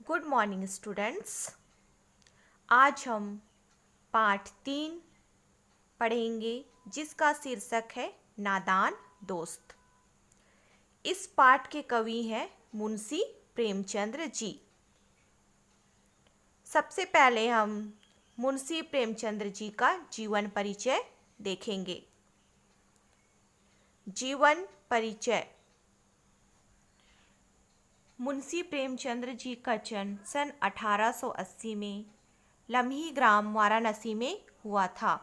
Good morning students. आज हम पाठ 3 पढ़ेंगे जिसका शीर्षक है नादान दोस्त। इस पाठ के कवि हैं मुंशी प्रेमचंद्र जी। सबसे पहले हम मुंशी प्रेमचंद्र जी का जीवन परिचय देखेंगे। जीवन परिचय। मुंशी प्रेमचंद्र जी का जन्म सन 1880 में लम्ही ग्राम वाराणसी में हुआ था।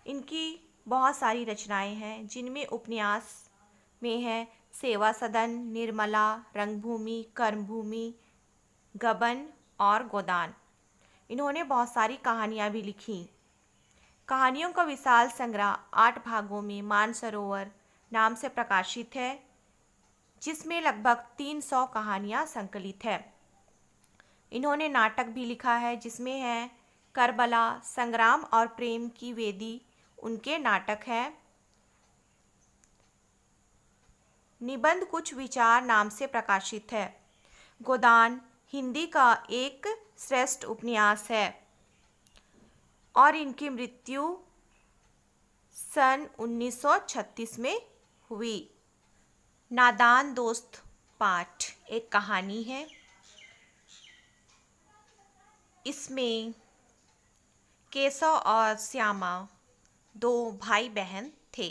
इनकी बहुत सारी रचनाएं हैं जिनमें उपन्यास में है सेवा सदन, निर्मला, रंगभूमि, कर्मभूमि, गबन और गोदान। इन्होंने बहुत सारी कहानियां भी लिखी। कहानियों का विशाल संग्रह 8 भागों में मानसरोवर नाम से प्रकाशित है, जिसमें लगभग 300 कहानियां संकलित है। इन्होंने नाटक भी लिखा है जिसमें है करबला, संग्राम और प्रेम की वेदी उनके नाटक हैं। निबंध कुछ विचार नाम से प्रकाशित है। गोदान हिंदी का एक श्रेष्ठ उपन्यास है और इनकी मृत्यु सन 1936 में हुई। नादान दोस्त पाठ एक कहानी है। इसमें केशव और श्यामा 2 भाई बहन थे।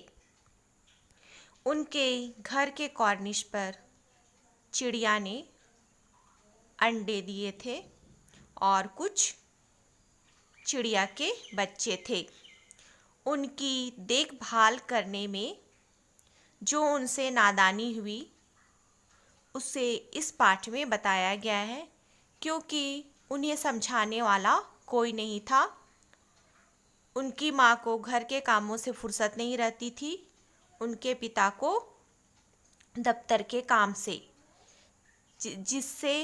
उनके घर के कॉर्निश पर चिड़िया ने अंडे दिए थे और कुछ चिड़िया के बच्चे थे। उनकी देखभाल करने में जो उनसे नादानी हुई उसे इस पाठ में बताया गया है, क्योंकि उन्हें समझाने वाला कोई नहीं था। उनकी माँ को घर के कामों से फुर्सत नहीं रहती थी, उनके पिता को दफ्तर के काम से, जिससे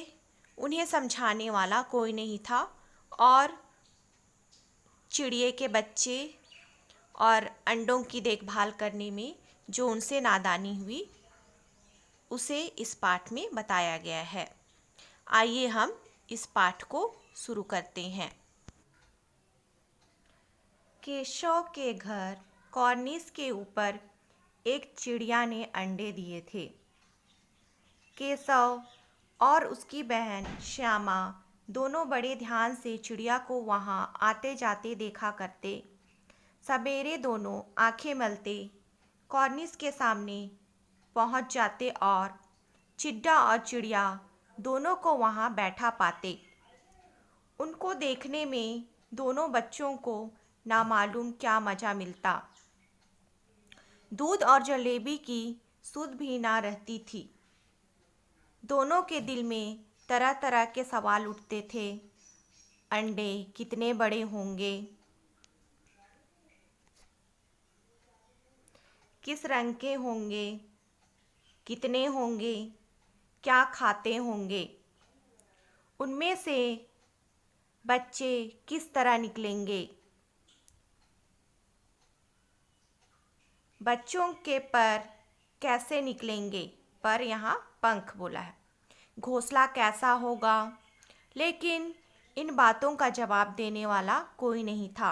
उन्हें समझाने वाला कोई नहीं था। और चिड़िए के बच्चे और अंडों की देखभाल करने में जो उनसे नादानी हुई उसे इस पाठ में बताया गया है। आइए हम इस पाठ को शुरू करते हैं। केशव के घर कॉर्निस के ऊपर एक चिड़िया ने अंडे दिए थे। केशव और उसकी बहन श्यामा दोनों बड़े ध्यान से चिड़िया को वहाँ आते जाते देखा करते। सवेरे दोनों आंखें मलते कॉर्निस के सामने पहुँच जाते और चिड्डा और चिड़िया दोनों को वहाँ बैठा पाते। उनको देखने में दोनों बच्चों को नामालूम क्या मज़ा मिलता। दूध और जलेबी की सुध भी ना रहती थी। दोनों के दिल में तरह तरह के सवाल उठते थे। अंडे कितने बड़े होंगे, किस रंग के होंगे, कितने होंगे, क्या खाते होंगे, उनमें से बच्चे किस तरह निकलेंगे, बच्चों के पर कैसे निकलेंगे, पर यहाँ पंख बोला है, घोंसला कैसा होगा। लेकिन इन बातों का जवाब देने वाला कोई नहीं था,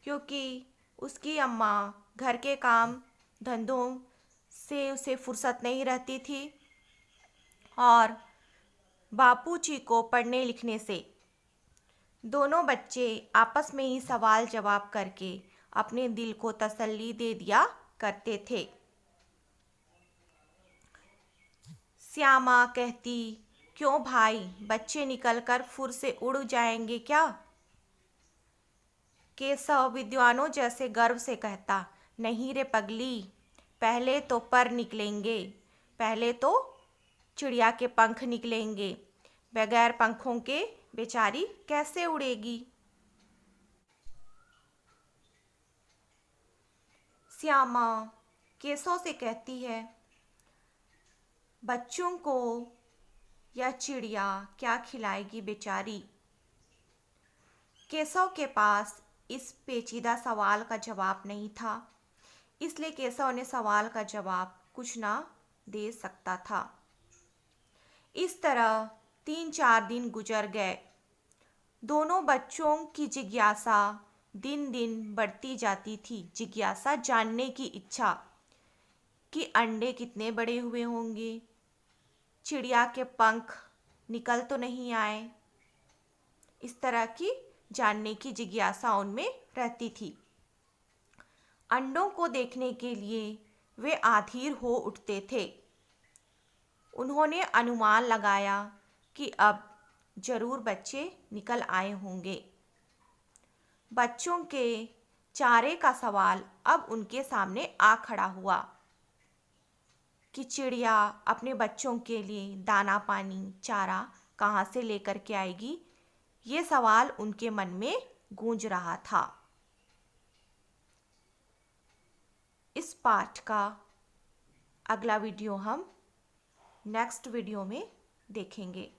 क्योंकि उसकी अम्मा घर के काम धंधों से उसे फुर्सत नहीं रहती थी और बापूजी को पढ़ने लिखने से। दोनों बच्चे आपस में ही सवाल जवाब करके अपने दिल को तसल्ली दे दिया करते थे। श्यामा कहती, क्यों भाई, बच्चे निकलकर फुर से उड़ जाएंगे क्या? केशव विद्वानों जैसे गर्व से कहता, नहीं रे पगली, पहले तो पर निकलेंगे, पहले तो चिड़िया के पंख निकलेंगे, बगैर पंखों के बेचारी कैसे उड़ेगी। श्यामा केशव से कहती है, बच्चों को यह चिड़िया क्या खिलाएगी बेचारी। केशव के पास इस पेचीदा सवाल का जवाब नहीं था, इसलिए केशव ने सवाल का जवाब कुछ ना दे सकता था। इस तरह 3-4 दिन गुजर गए। दोनों बच्चों की जिज्ञासा दिन दिन बढ़ती जाती थी। जिज्ञासा, जानने की इच्छा कि अंडे कितने बड़े हुए होंगे, चिड़िया के पंख निकल तो नहीं आए। इस तरह की जानने की जिज्ञासा उनमें रहती थी। अंडों को देखने के लिए वे आधीर हो उठते थे। उन्होंने अनुमान लगाया कि अब जरूर बच्चे निकल आए होंगे। बच्चों के चारे का सवाल अब उनके सामने आ खड़ा हुआ कि चिड़िया अपने बच्चों के लिए दाना पानी चारा कहाँ से लेकर के आएगी। ये सवाल उनके मन में गूंज रहा था। इस पाठ का अगला वीडियो हम नेक्स्ट वीडियो में देखेंगे।